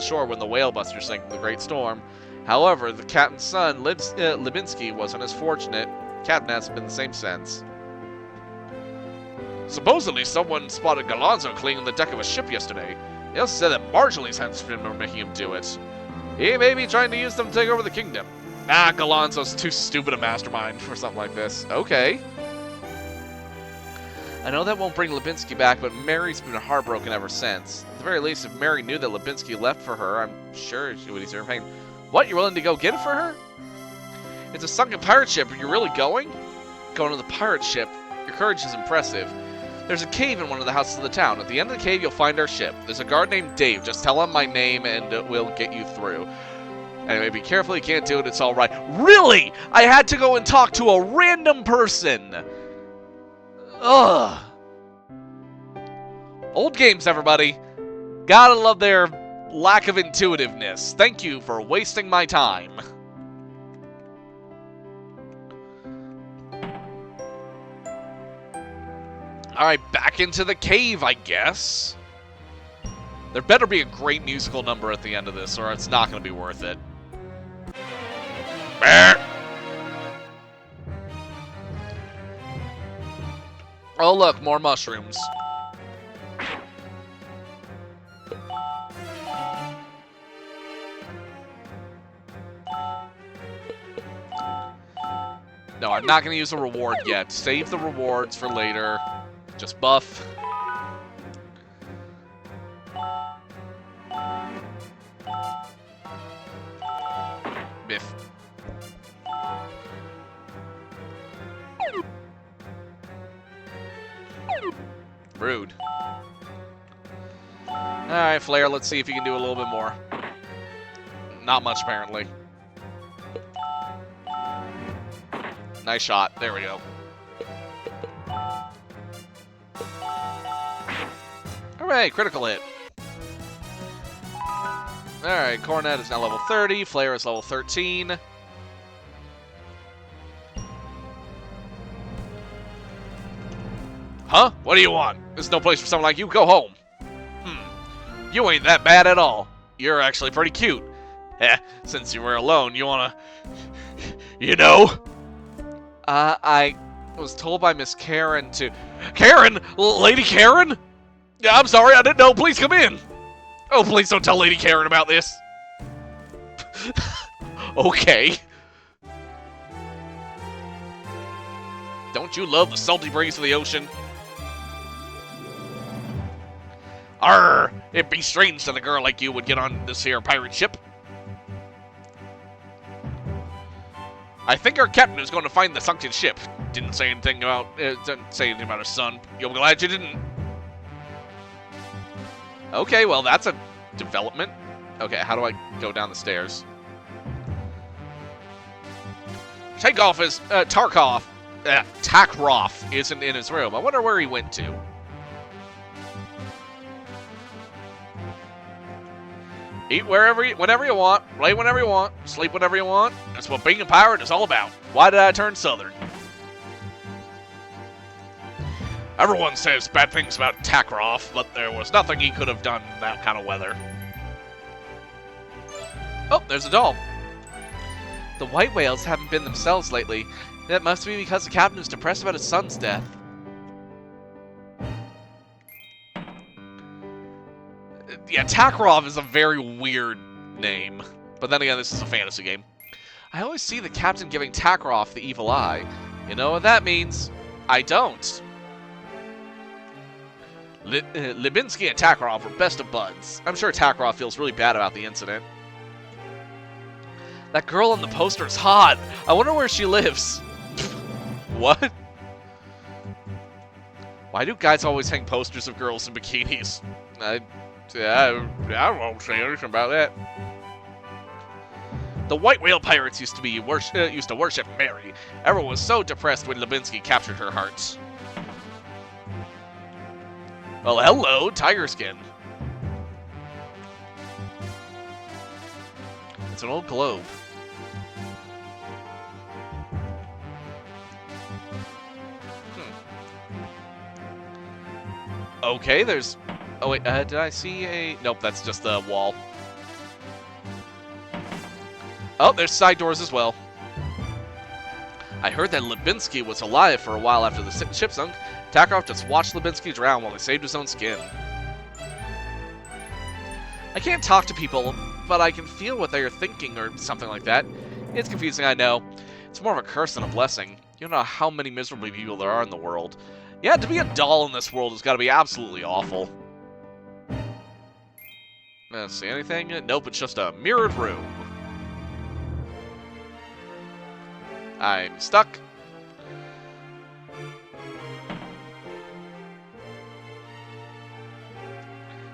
shore when the whale buster sank in the Great Storm. However, the captain's son, Libinski, wasn't as fortunate. Captain hasn't been the same since. Supposedly, someone spotted Galonzo cleaning the deck of a ship yesterday. They also said that Marjolie's henchmen were making him do it. He may be trying to use them to take over the kingdom. Ah, Galonzo's too stupid a mastermind for something like this. Okay. I know that won't bring Libinski back, but Mary's been heartbroken ever since. At the very least, if Mary knew that Libinski left for her, I'm sure she would ease her pain. What, you're willing to go get it for her? It's a sunken pirate ship. Are you really going? Going to the pirate ship? Your courage is impressive. There's a cave in one of the houses of the town. At the end of the cave, you'll find our ship. There's a guard named Dave. Just tell him my name and we'll get you through. Anyway, be careful. You can't do it. It's all right. Really? I had to go and talk to a random person. Ugh. Old games, everybody. Gotta love their lack of intuitiveness. Thank you for wasting my time. Alright, back into the cave, I guess. There better be a great musical number at the end of this, or it's not going to be worth it. Oh, look, more mushrooms. No, I'm not going to use a reward yet. Save the rewards for later. Just buff. Biff. Rude. Alright, Flare, let's see if you can do a little bit more. Not much, apparently. Nice shot. There we go. Alright, critical hit. Alright, Cornet is now level 30. Flare is level 13. Huh? What do you want? There's no place for someone like you. Go home. You ain't that bad at all. You're actually pretty cute. Eh, since you were alone, you wanna... You know? I was told by Miss Karen to... Karen? Lady Karen? Yeah, I'm sorry, I didn't know. Please come in. Oh, please don't tell Lady Karen about this. Okay. Don't you love the salty breeze of the ocean? Arr! It'd be strange that a girl like you would get on this here pirate ship. I think our captain is going to find the sunken ship. Didn't say anything about her son. You're glad you didn't. Okay, well that's a development. Okay, how do I go down the stairs? Takeoff is Takrov isn't in his room. I wonder where he went to. Eat whenever you want, play whenever you want, sleep whenever you want. That's what being a pirate is all about. Why did I turn southern? Everyone says bad things about Takrov, but there was nothing he could have done in that kind of weather. Oh, there's a doll. The white whales haven't been themselves lately. That must be because the captain is depressed about his son's death. Yeah, Takrov is a very weird name. But then again, this is a fantasy game. I always see the captain giving Takrov the evil eye. You know what that means? I don't. Libinski and Takrov were best of buds. I'm sure Takrov feels really bad about the incident. That girl on the poster is hot. I wonder where she lives. What? Why do guys always hang posters of girls in bikinis? I won't say anything about that. The white whale pirates used to worship Mary. Everyone was so depressed when Libinski captured her hearts. Well, hello, tiger skin. It's an old globe. Okay, there's... Oh, wait, did I see a... Nope, that's just the wall. Oh, there's side doors as well. I heard that Lubinsky was alive for a while after the ship sunk. Takarov just watched Lubinsky drown while he saved his own skin. I can't talk to people, but I can feel what they are thinking or something like that. It's confusing, I know. It's more of a curse than a blessing. You don't know how many miserable people there are in the world. Yeah, to be a doll in this world has got to be absolutely awful. See anything? Nope, it's just a mirrored room. I'm stuck.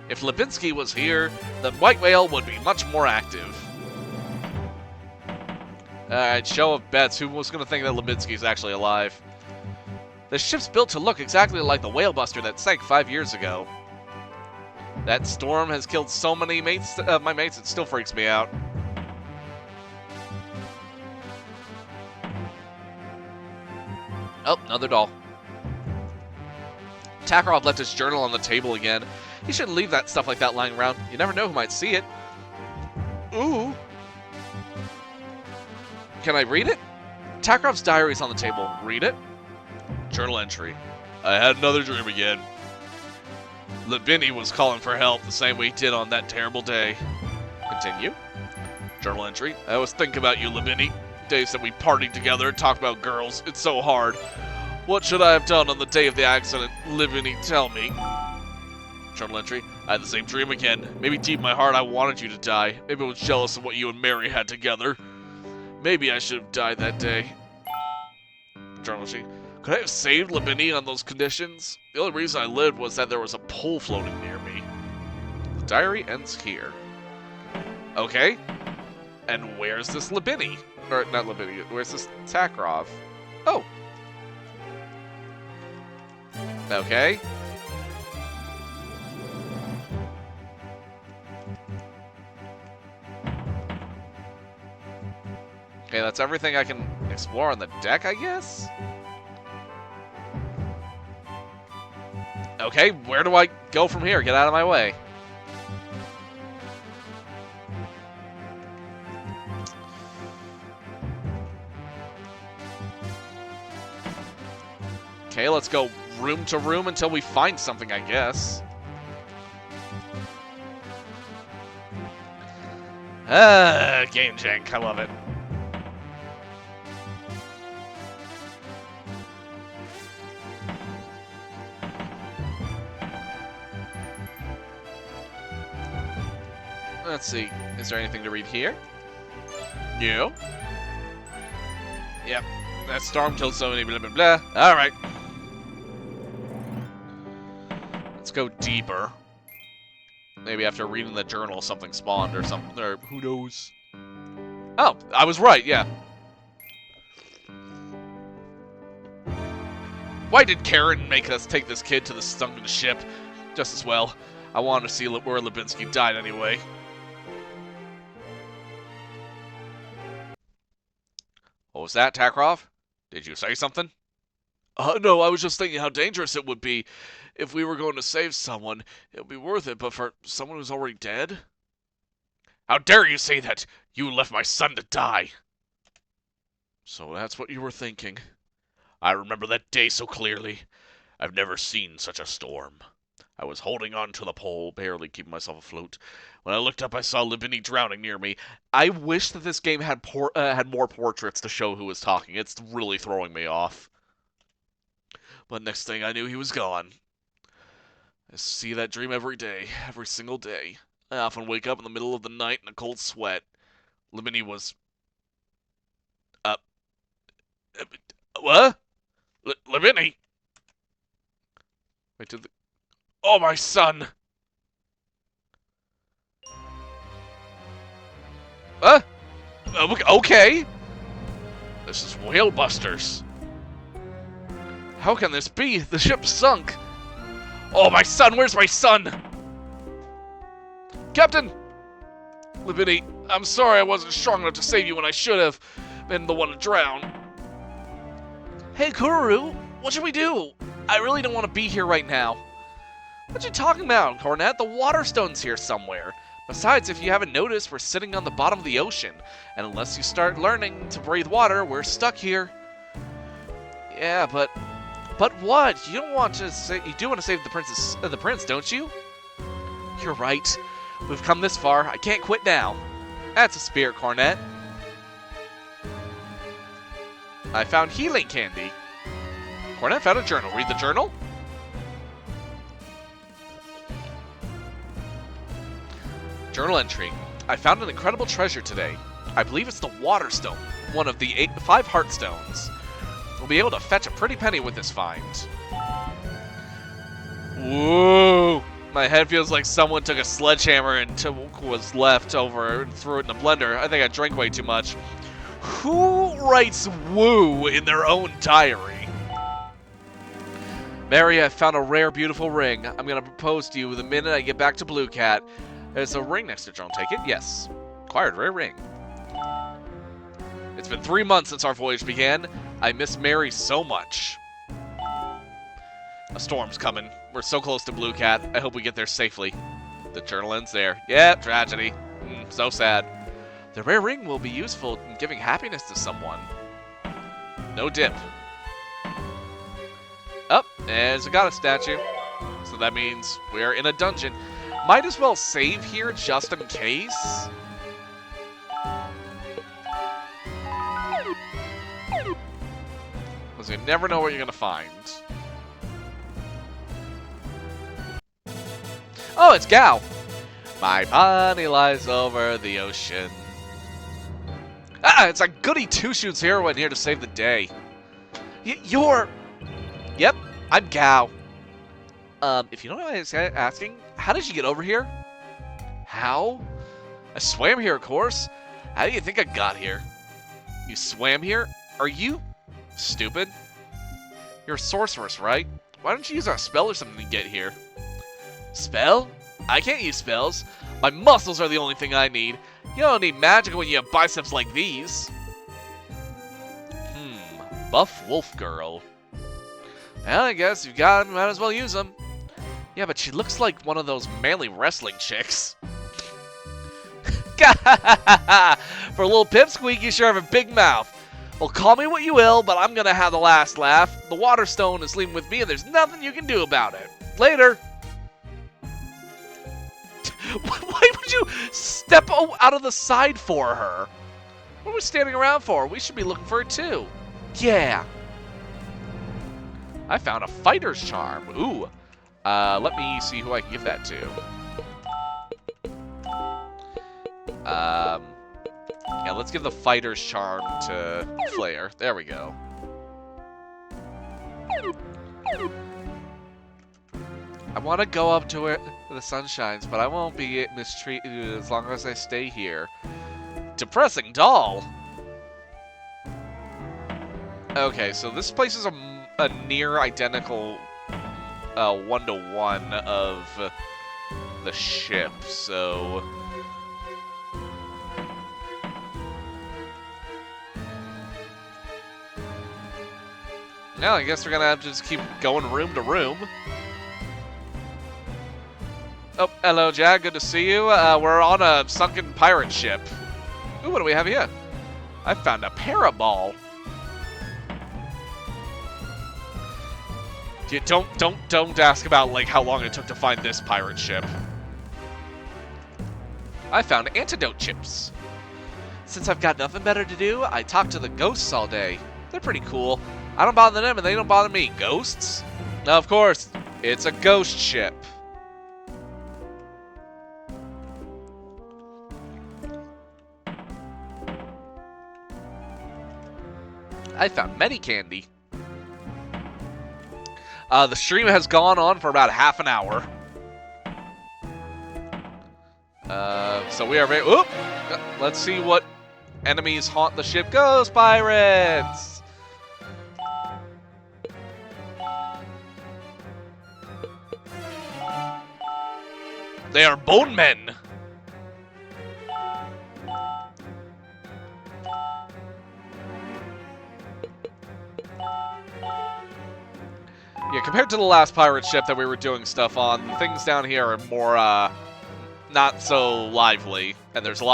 If Lubinsky was here, the white whale would be much more active. Alright, show of bets. Who was going to think that Lubinsky's actually alive? The ship's built to look exactly like the whale buster that sank 5 years ago. That storm has killed so many mates, my mates, it still freaks me out. Oh, another doll. Takarov left his journal on the table again. He shouldn't leave that stuff like that lying around. You never know who might see it. Ooh. Can I read it? Takarov's diary's on the table. Read it. Journal entry. I had another dream again. Libini was calling for help the same way he did on that terrible day. Continue. Journal entry. I always think about you, Libini. Days that we partied together and talked about girls. It's so hard. What should I have done on the day of the accident? Libini, tell me. Journal entry. I had the same dream again. Maybe deep in my heart I wanted you to die. Maybe I was jealous of what you and Mary had together. Maybe I should have died that day. Journal entry. Could I have saved Libini on those conditions? The only reason I lived was that there was a pole floating near me. The diary ends here. Okay. And where's this Libini? Or, not Libini, where's this Takarov? Oh. Okay. Okay, that's everything I can explore on the deck, I guess? Okay, where do I go from here? Get out of my way. Okay, let's go room to room until we find something, I guess. Game jank. I love it. Let's see. Is there anything to read here? No. Yep. That storm killed so many blah blah blah. Alright. Let's go deeper. Maybe after reading the journal something spawned or something, or who knows. Oh, I was right, yeah. Why did Karen make us take this kid to the sunken ship? Just as well. I wanted to see where Lubinsky died anyway. What was that, Takarov? Did you say something? No, I was just thinking how dangerous it would be. If we were going to save someone, it would be worth it, but for someone who's already dead? How dare you say that? You left my son to die. So that's what you were thinking. I remember that day so clearly. I've never seen such a storm. I was holding on to the pole, barely keeping myself afloat. When I looked up, I saw Libini drowning near me. I wish that this game had more portraits to show who was talking. It's really throwing me off. But next thing I knew, he was gone. I see that dream every day, every single day. I often wake up in the middle of the night in a cold sweat. Libini was... What? Libini? Wait, did the... Oh, my son! Okay. This is Whale Busters. How can this be? The ship sunk. Oh, my son! Where's my son? Captain! Libini, I'm sorry I wasn't strong enough to save you when I should have been the one to drown. Hey, Kuru, what should we do? I really don't want to be here right now. What you talking about, Cornet? The Waterstone's here somewhere. Besides, if you haven't noticed, we're sitting on the bottom of the ocean, and unless you start learning to breathe water, we're stuck here. Yeah, but what? You don't want to say you do want to save the prince, don't you? You're right. We've come this far. I can't quit now. That's a spirit cornet. I found healing candy. Cornet found a journal. Read the journal. Journal entry. I found an incredible treasure today. I believe it's the water stone, one of the 5 heart stones. We'll be able to fetch a pretty penny with this find. Whoa! My head feels like someone took a sledgehammer and was left over and threw it in a blender. I think I drank way too much. Who writes woo in their own diary? Mary, I found a rare, beautiful ring. I'm going to propose to you the minute I get back to Blue Cat. There's a ring next to Joan. Take it? Yes. Acquired rare ring. It's been 3 months since our voyage began. I miss Mary so much. A storm's coming. We're so close to Blue Cat. I hope we get there safely. The journal ends there. Yeah, tragedy. So sad. The rare ring will be useful in giving happiness to someone. No dip. Oh, there's a goddess statue. So that means we're in a dungeon. Might as well save here just in case. Because you never know what you're going to find. Oh, it's Gao. My body lies over the ocean. Ah, it's like Goody Two-Shoes heroine here to save the day. You're... Yep, I'm Gao. If you don't know what I was asking, how did you get over here? How? I swam here, of course. How do you think I got here? You swam here? Are you stupid? You're a sorceress, right? Why don't you use a spell or something to get here? Spell? I can't use spells. My muscles are the only thing I need. You don't need magic when you have biceps like these. Buff wolf girl. Well, I guess you've got them, might as well use them. Yeah, but she looks like one of those manly wrestling chicks. For a little pipsqueak, you sure have a big mouth. Well, call me what you will, but I'm gonna have the last laugh. The water stone is leaving with me, and there's nothing you can do about it. Later. Why would you step out of the side for her? What are we standing around for? We should be looking for her too. Yeah. I found a fighter's charm. Ooh. Let me see who I can give that to. Yeah, let's give the fighter's charm to Flair. There we go. I want to go up to where the sun shines, but I won't be mistreated as long as I stay here. Depressing doll. Okay, so this place is a near identical 1-to-1 of the ship, so... Now I guess we're gonna have to just keep going room to room. Oh, hello, Jack. Good to see you. We're on a sunken pirate ship. Ooh, what do we have here? I found a paraball. Don't ask about like how long it took to find this pirate ship. I found antidote chips. Since I've got nothing better to do, I talk to the ghosts all day. They're pretty cool. I don't bother them and they don't bother me. Ghosts? Now, of course, it's a ghost ship. I found many candy. The stream has gone on for about half an hour. So we are very... Oop! Let's see what enemies haunt the ship. Ghost pirates! They are bone men! Yeah, compared to the last pirate ship that we were doing stuff on, the things down here are more, not so lively, and there's a lot